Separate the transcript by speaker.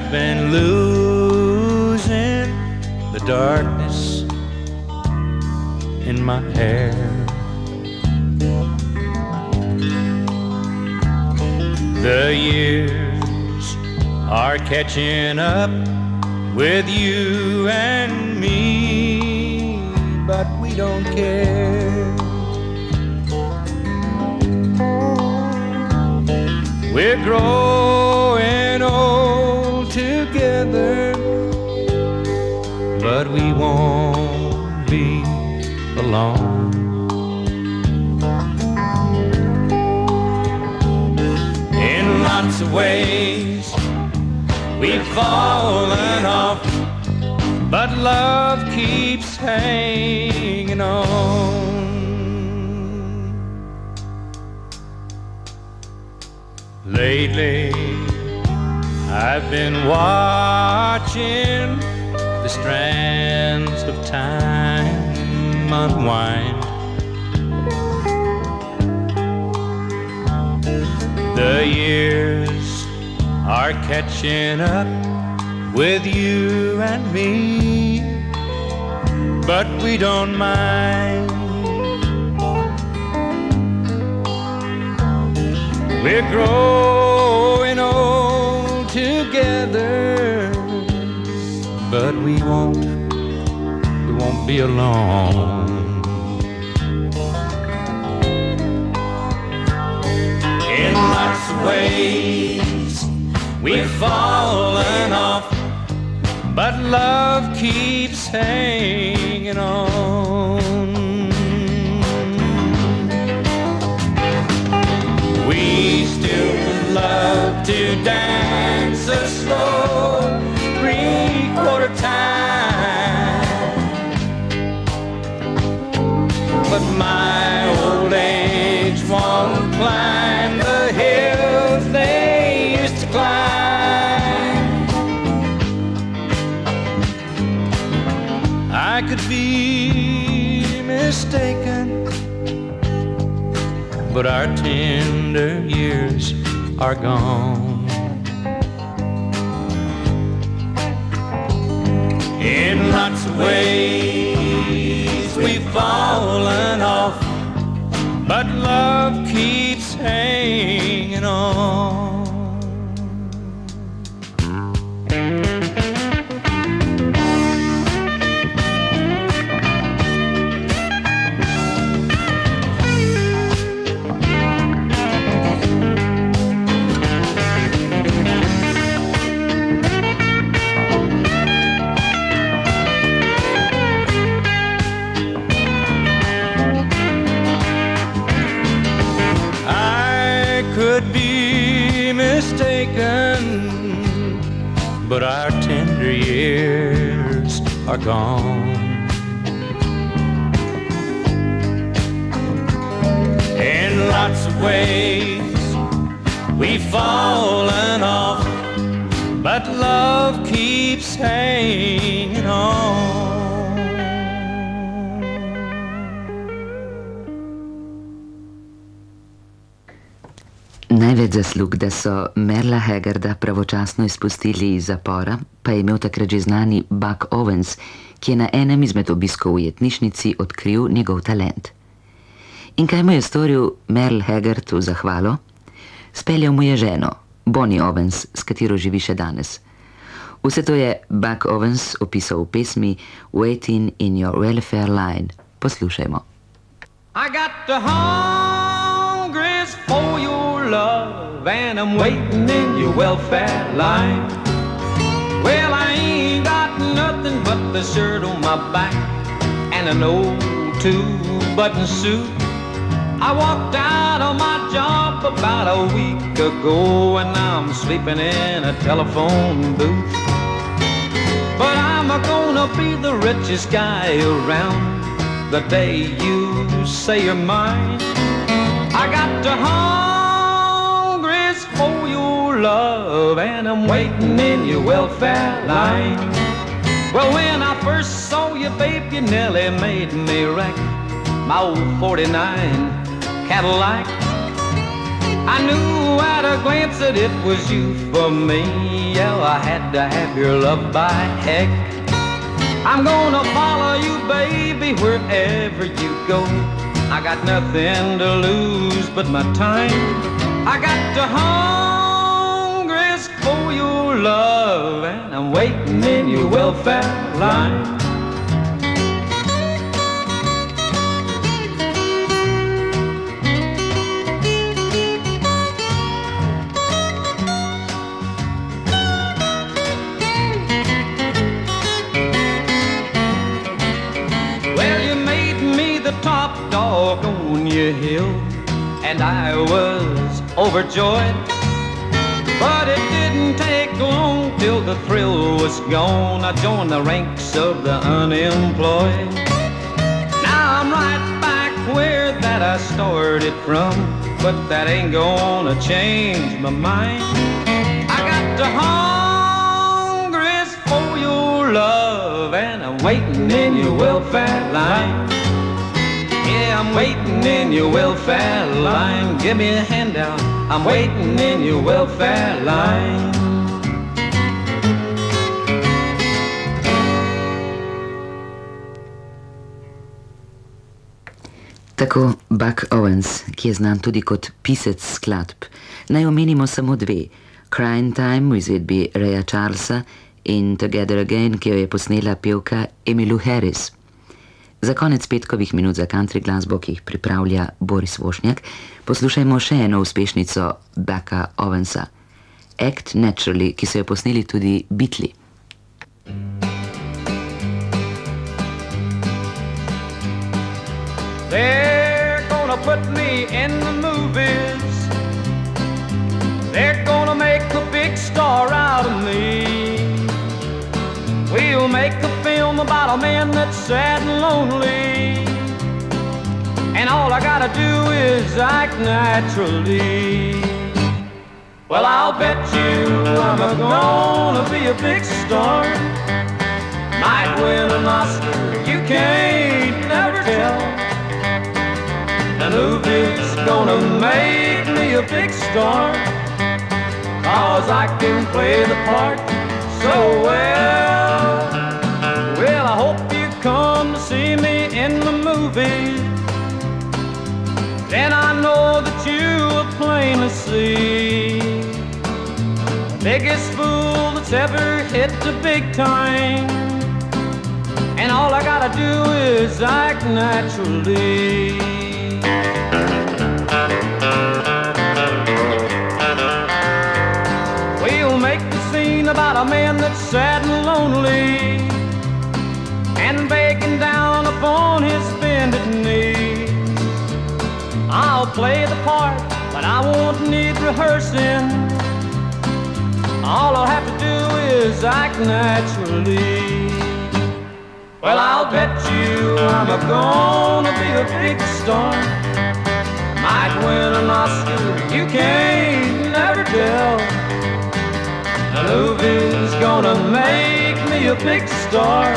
Speaker 1: I've been losing the darkness in my hair. The years are catching up with you and me, but we don't care. We're growing old together, but we won't be alone. In lots of ways we've fallen off, but love keeps hanging on. Lately, I've been watching the strands of time unwind. The years are catching up with you and me, but we don't mind. We're growing old together, but we won't be alone. In lots of ways we've fallen off, but love keeps hanging on. We still love to dance a slow 3/4 time, but my old age won't climb the hills they used to climb. I could be mistaken, but our tender years are gone. In lots of ways we've fallen off, but love keeps hanging on. Could be mistaken, but our tender years are gone. In lots of ways we've fallen off, but love keeps hanging on.
Speaker 2: Največ zaslug, da so Merla Haggarda pravočasno izpustili iz zapora, pa je imel takrat že znani Buck Owens, ki je na enem izmed obiskov v jetnišnici odkril njegov talent. In kaj mu je storil Merle Haggard v zahvalo? Speljal mu je ženo, Bonnie Owens, s katero živi še danes. Vse to je Buck Owens opisal v pesmi Waiting in Your Welfare Line. Poslušajmo.
Speaker 3: I got the hungries for your love, and I'm waiting in your welfare line. Well, I ain't got nothing but the shirt on my back and an old 2-button suit. I walked out on my job about a week ago, and I'm sleeping in a telephone booth. But I'm gonna be the richest guy around the day you say you're mine. I got the hungries for your love, and I'm waiting in your welfare line. Well, when I first saw you, babe, you nearly made me wreck my old 49 Cadillac. I knew at a glance that it was you for me. yeah, I had to have your love by heck. I'm gonna follow you, baby, wherever you go. I got nothing to lose but my time. I got the hungers for your love, and I'm waiting in your welfare line. Top dog on your hill, and I was overjoyed. But it didn't take long till the thrill was gone. I joined the ranks of the unemployed. Now I'm right back where that I started from, but that ain't gonna change my mind. I got the hungers for your love, and I'm waiting in your welfare line. Yeah, I'm waiting in your welfare line. Give me a handout. I'm waiting in your welfare line.
Speaker 2: Tako Buck Owens, ki je znan tudi kot pisec skladb. Naj omenimo samo dve. Crying Time v izvedbi Raya Charlesa in Together Again, ki jo je posnela pevka Emmylou Harris. Za konec petkovih minut za country glasbo, ki jih pripravlja Boris Vošnjak, poslušajmo še eno uspešnico Bucka Owensa. Act Naturally, ki so jo posneli tudi Beatli.
Speaker 3: They're gonna put me in the movies. They're gonna make a big star out of me. We'll make a film about a man that's sad and lonely, and all I gotta do is act naturally. Well, I'll bet you I'm gonna be a big star. Might win an Oscar, you can't never tell. The movie's gonna make me a big star, 'cause I can play the part so well. Well, I hope you come to see me in the movie. Then I know that you will plainly see the biggest fool that's ever hit the big time, and all I gotta do is act naturally. We'll make the scene about a man that's sad and lonely, and begging down upon his bended knee. I'll play the part, but I won't need rehearsing. All I'll have to do is act naturally. Well, I'll bet you I'm gonna be a big star. Might win an Oscar, you can't never tell. The movie's gonna make me a big star,